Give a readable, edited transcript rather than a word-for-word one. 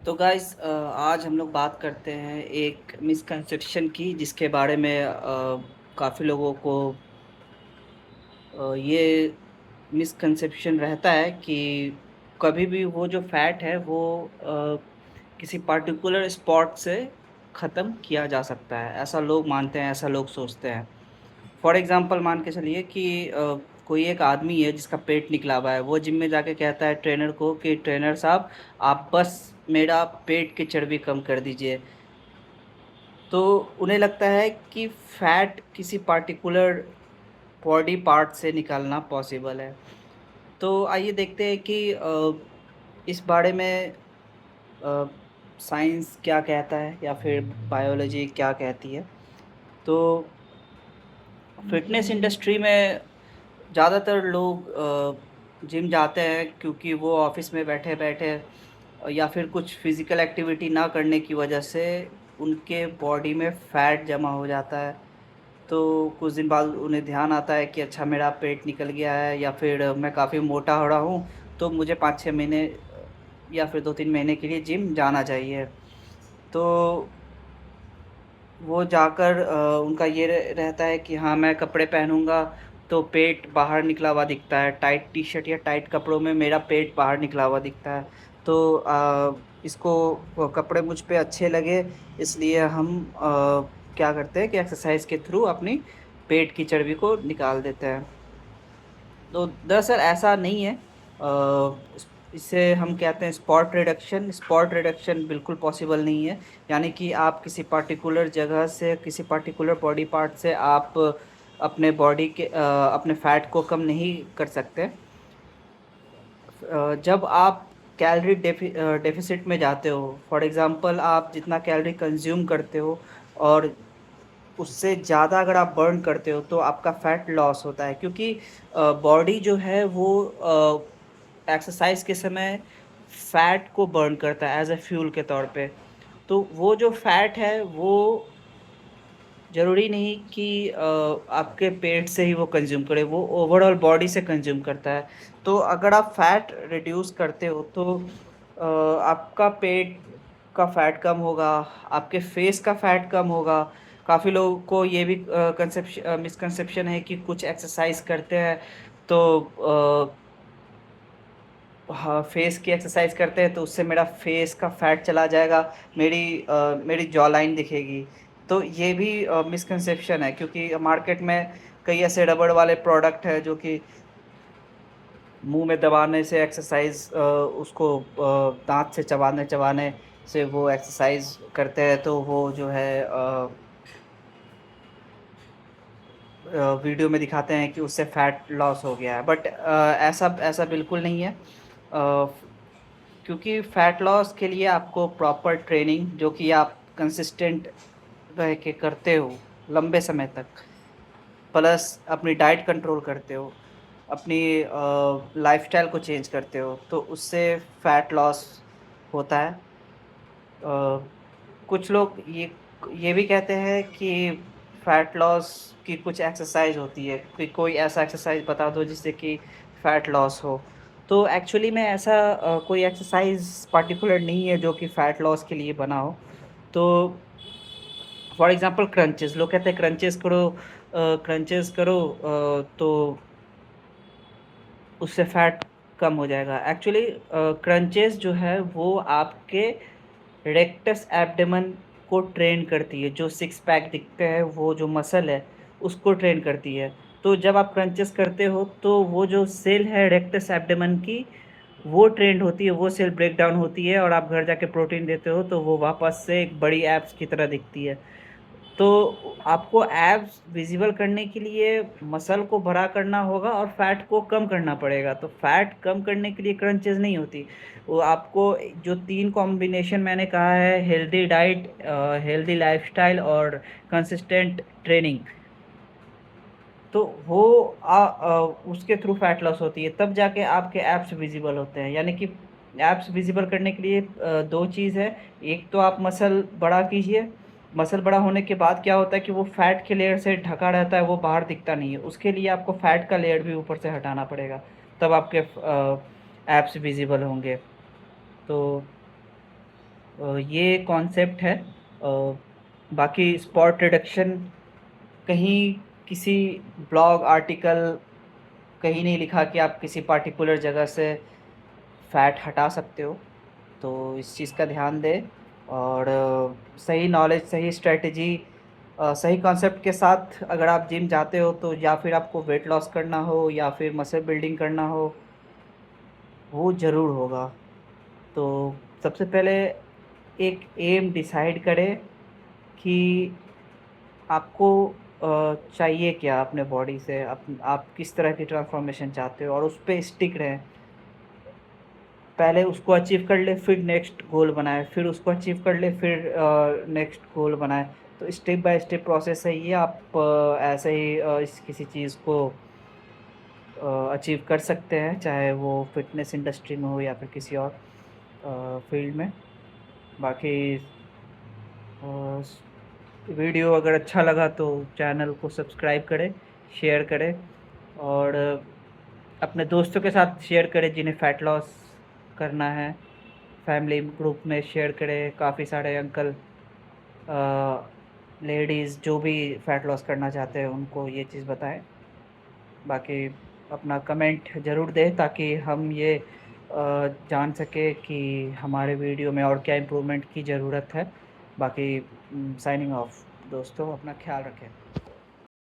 तो गाइस आज हम लोग बात करते हैं एक मिसकंसेप्शन की जिसके बारे में काफ़ी लोगों को ये मिसकंसेप्शन रहता है कि कभी भी वो जो फैट है वो किसी पार्टिकुलर स्पॉट से ख़त्म किया जा सकता है। ऐसा लोग मानते हैं, ऐसा लोग सोचते हैं। फॉर एग्जांपल मान के चलिए कि कोई एक आदमी है जिसका पेट निकला हुआ है, वो जिम में जाके कहता है ट्रेनर को कि ट्रेनर साहब आप बस मेरा पेट की चर्बी कम कर दीजिए। तो उन्हें लगता है कि फैट किसी पार्टिकुलर बॉडी पार्ट से निकालना पॉसिबल है। तो आइए देखते हैं कि इस बारे में साइंस क्या कहता है या फिर बायोलॉजी क्या कहती है। तो फिटनेस इंडस्ट्री में ज़्यादातर लोग जिम जाते हैं क्योंकि वो ऑफिस में बैठे-बैठे या फिर कुछ फिज़िकल एक्टिविटी ना करने की वजह से उनके बॉडी में फ़ैट जमा हो जाता है। तो कुछ दिन बाद उन्हें ध्यान आता है कि अच्छा मेरा पेट निकल गया है या फिर मैं काफ़ी मोटा हो रहा हूँ, तो मुझे 5-6 महीने या फिर 2-3 महीने के लिए जिम जाना चाहिए। तो वो जाकर उनका ये रहता है कि हाँ मैं कपड़े पहनूँगा तो पेट बाहर निकला हुआ दिखता है, टाइट टी-शर्ट या टाइट कपड़ों में मेरा पेट बाहर निकला हुआ दिखता है। तो इसको वो कपड़े मुझ पे अच्छे लगे, इसलिए हम क्या करते हैं कि एक्सरसाइज़ के थ्रू अपनी पेट की चर्बी को निकाल देते हैं। तो दरअसल ऐसा नहीं है। इस इसे हम कहते हैं स्पॉट रिडक्शन। स्पॉट रिडक्शन बिल्कुल पॉसिबल नहीं है। यानी कि आप किसी पार्टिकुलर जगह से, किसी पार्टिकुलर बॉडी पार्ट से आप अपने बॉडी के अपने फैट को कम नहीं कर सकते। जब आप डेफ़िसिट में जाते हो, फॉर एग्ज़ाम्पल आप जितना कैलोरी कंज़्यूम करते हो और उससे ज़्यादा अगर आप बर्न करते हो तो आपका फैट लॉस होता है, क्योंकि बॉडी जो है वो एक्सरसाइज के समय फैट को बर्न करता है एज ए फ्यूल के तौर पे। तो वो जो फैट है वो ज़रूरी नहीं कि आपके पेट से ही वो कंज़्यूम करे, वो ओवरऑल बॉडी से कंज़्यूम करता है। तो अगर आप फैट रिड्यूस करते हो तो आपका पेट का फैट कम होगा, आपके फेस का फैट कम होगा। काफ़ी लोगों को ये भी मिसकंसेप्शन है कि कुछ एक्सरसाइज़ करते हैं तो हाँ, फेस की एक्सरसाइज़ करते हैं तो उससे मेरा फेस का फैट चला जाएगा, मेरी जॉ लाइन दिखेगी। तो ये भी मिसकंसेप्शन है, क्योंकि मार्केट में कई ऐसे रबड़ वाले प्रोडक्ट हैं जो कि मुँह में दबाने से एक्सरसाइज़ उसको दाँत से चबाने-चबाने से वो एक्सरसाइज़ करते हैं, तो वो जो है वीडियो में दिखाते हैं कि उससे फैट लॉस हो गया है। बट ऐसा ऐसा बिल्कुल नहीं है। क्योंकि फैट लॉस के लिए आपको प्रॉपर ट्रेनिंग, जो कि आप कंसिस्टेंट रह के करते हो लंबे समय तक, प्लस अपनी डाइट कंट्रोल करते हो, अपनी लाइफ़स्टाइल को चेंज करते हो, तो उससे फैट लॉस होता है। कुछ लोग ये भी कहते हैं कि फैट लॉस की कुछ एक्सरसाइज होती है, कि कोई ऐसा एक्सरसाइज बता दो जिससे कि फैट लॉस हो। तो एक्चुअली में ऐसा कोई एक्सरसाइज पर्टिकुलर नहीं है जो कि फैट लॉस के लिए बना हो। तो फॉर एग्ज़ाम्पल क्रंचेस, लोग कहते हैं क्रंचेस करो तो उससे फैट कम हो जाएगा। एक्चुअली क्रंचेस जो है वो आपके रेक्टस एब्डोमेन को ट्रेन करती है, जो सिक्स पैक दिखते हैं वो जो मसल है उसको ट्रेन करती है। तो जब आप क्रंचेस करते हो तो वो जो सेल है रेक्टस एब्डोमेन की, वो ट्रेंड होती है, वो सेल ब्रेक डाउन होती है और आप घर जाके प्रोटीन देते हो तो वो वापस से एक बड़ी एब्स की तरह दिखती है। तो आपको एब्स विज़िबल करने के लिए मसल को बड़ा करना होगा और फैट को कम करना पड़ेगा। तो फैट कम करने के लिए क्रंचेज़ नहीं होती। वो आपको जो 3 कॉम्बिनेशन मैंने कहा है, हेल्दी डाइट, हेल्दी लाइफ़स्टाइल और कंसिस्टेंट ट्रेनिंग, तो वो उसके थ्रू फैट लॉस होती है, तब जाके आपके एब्स विज़िबल होते हैं। यानी कि एब्स विज़िबल करने के लिए 2 चीज़ है, एक तो आप मसल बड़ा कीजिए, मसल बड़ा होने के बाद क्या होता है कि वो फैट के लेयर से ढका रहता है, वो बाहर दिखता नहीं है। उसके लिए आपको फैट का लेयर भी ऊपर से हटाना पड़ेगा, तब आपके एब्स विज़िबल होंगे। तो ये कॉन्सेप्ट है। बाकी स्पॉट रिडक्शन कहीं किसी ब्लॉग आर्टिकल कहीं नहीं लिखा कि आप किसी पार्टिकुलर जगह से फ़ैट हटा सकते हो। तो इस चीज़ का ध्यान दें और सही नॉलेज, सही स्ट्रैटेजी, सही कॉन्सेप्ट के साथ अगर आप जिम जाते हो तो या फिर आपको वेट लॉस करना हो या फिर मसल बिल्डिंग करना हो, वो ज़रूर होगा। तो सबसे पहले एक एम डिसाइड करें कि आपको चाहिए क्या अपने बॉडी से, आप किस तरह की ट्रांसफॉर्मेशन चाहते हो और उस पे स्टिक रहें। पहले उसको अचीव कर ले, फिर नेक्स्ट गोल बनाए, फिर उसको अचीव कर ले, फिर नेक्स्ट गोल बनाए। तो स्टेप बाय स्टेप प्रोसेस है ये। आप ऐसे ही इस किसी चीज़ को अचीव कर सकते हैं, चाहे वो फिटनेस इंडस्ट्री में हो या फिर किसी और फील्ड में। बाकी वीडियो अगर अच्छा लगा तो चैनल को सब्सक्राइब करें, शेयर करें और अपने दोस्तों के साथ शेयर करें जिन्हें फ़ैट लॉस करना है। फैमिली ग्रुप में शेयर करें, काफ़ी सारे अंकल लेडीज़ जो भी फ़ैट लॉस करना चाहते हैं उनको ये चीज़ बताएं। बाकी अपना कमेंट ज़रूर दें ताकि हम ये जान सकें कि हमारे वीडियो में और क्या इम्प्रूवमेंट की ज़रूरत है। बाकी साइनिंग ऑफ दोस्तों, अपना ख्याल रखें।